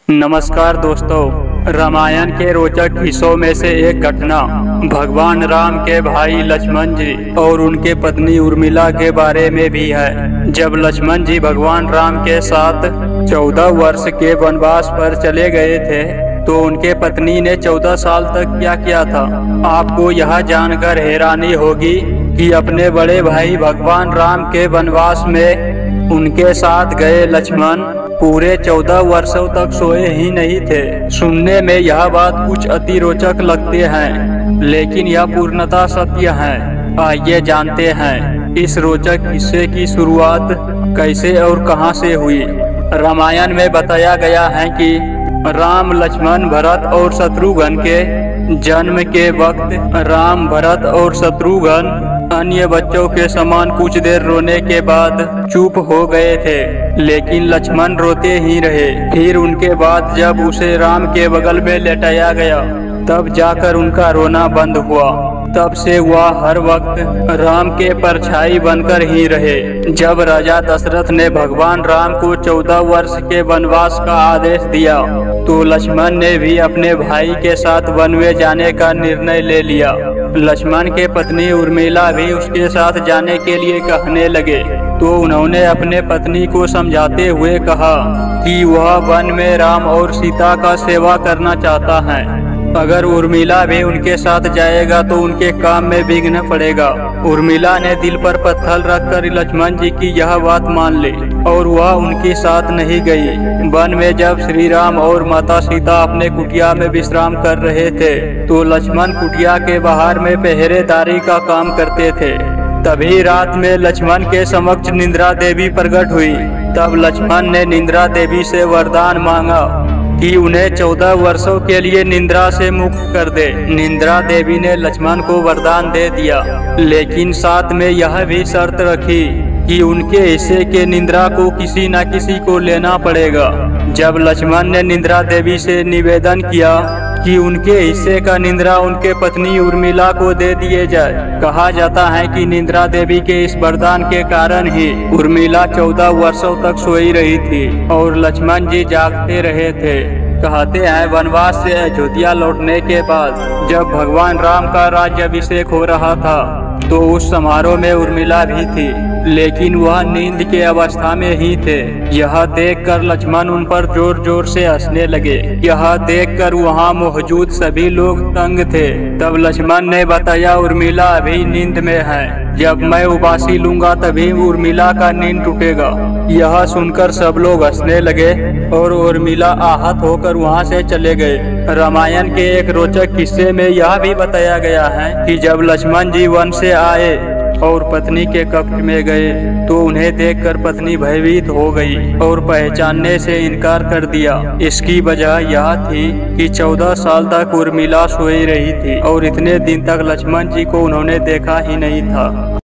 नमस्कार दोस्तों, रामायण के रोचक हिस्सों में से एक घटना भगवान राम के भाई लक्ष्मण जी और उनके पत्नी उर्मिला के बारे में भी है। जब लक्ष्मण जी भगवान राम के साथ 14 वर्ष के वनवास पर चले गए थे तो उनके पत्नी ने 14 साल तक क्या किया था। आपको यह जानकर हैरानी होगी कि अपने बड़े भाई भगवान राम के वनवास में उनके साथ गए लक्ष्मण पूरे 14 वर्षों तक सोए ही नहीं थे। सुनने में यह बात कुछ अति रोचक लगते हैं, लेकिन यह पूर्णतः सत्य है। आइए जानते हैं इस रोचक किस्से की शुरुआत कैसे और कहां से हुई। रामायण में बताया गया है कि राम, लक्ष्मण, भरत और शत्रुघ्न के जन्म के वक्त राम, भरत और शत्रुघ्न अन्य बच्चों के समान कुछ देर रोने के बाद चुप हो गए थे, लेकिन लक्ष्मण रोते ही रहे। फिर उनके बाद जब उसे राम के बगल में लेटाया गया तब जाकर उनका रोना बंद हुआ। तब से वह हर वक्त राम के परछाई बनकर ही रहे। जब राजा दशरथ ने भगवान राम को 14 वर्ष के वनवास का आदेश दिया तो लक्ष्मण ने भी अपने भाई के साथ वन में जाने का निर्णय ले लिया। लक्ष्मण के पत्नी उर्मिला भी उसके साथ जाने के लिए कहने लगे तो उन्होंने अपने पत्नी को समझाते हुए कहा कि वह वन में राम और सीता का सेवा करना चाहता है। अगर उर्मिला भी उनके साथ जाएगा तो उनके काम में विघ्न पड़ेगा। उर्मिला ने दिल पर पत्थर रखकर लक्ष्मण जी की यह बात मान ली और वह उनके साथ नहीं गई। वन में जब श्री राम और माता सीता अपने कुटिया में विश्राम कर रहे थे तो लक्ष्मण कुटिया के बाहर में पहरेदारी का काम करते थे। तभी रात में लक्ष्मण के समक्ष निंद्रा देवी प्रकट हुई। तब लक्ष्मण ने निंद्रा देवी से वरदान मांगा कि उन्हें 14 वर्षों के लिए निंद्रा से मुक्त कर दे। निंद्रा देवी ने लक्ष्मण को वरदान दे दिया, लेकिन साथ में यह भी शर्त रखी कि उनके हिस्से के निंद्रा को किसी न किसी को लेना पड़ेगा। जब लक्ष्मण ने निंद्रा देवी से निवेदन किया कि उनके हिस्से का निंद्रा उनके पत्नी उर्मिला को दे दिए जाए, कहा जाता है कि निंद्रा देवी के इस वरदान के कारण ही उर्मिला 14 वर्षों तक सोई रही थी और लक्ष्मण जी जागते रहे थे। कहते हैं वनवास से अयोध्या लौटने के बाद जब भगवान राम का राज्याभिषेक हो रहा था तो उस समारोह में उर्मिला भी थी, लेकिन वह नींद के अवस्था में ही थे। यह देखकर लक्ष्मण उन पर जोर जोर से हंसने लगे। यह देखकर वहां मौजूद सभी लोग तंग थे। तब लक्ष्मण ने बताया उर्मिला अभी नींद में है, जब मैं उबासी लूंगा तभी उर्मिला का नींद टूटेगा। यह सुनकर सब लोग हंसने लगे और उर्मिला आहत होकर वहां से चले गए। रामायण के एक रोचक किस्से में यह भी बताया गया है कि जब लक्ष्मण जी वन से आए और पत्नी के कक्ष में गए तो उन्हें देखकर पत्नी भयभीत हो गई और पहचानने से इनकार कर दिया। इसकी वजह यह थी कि 14 साल तक उर्मिला सोई रही थी और इतने दिन तक लक्ष्मण जी को उन्होंने देखा ही नहीं था।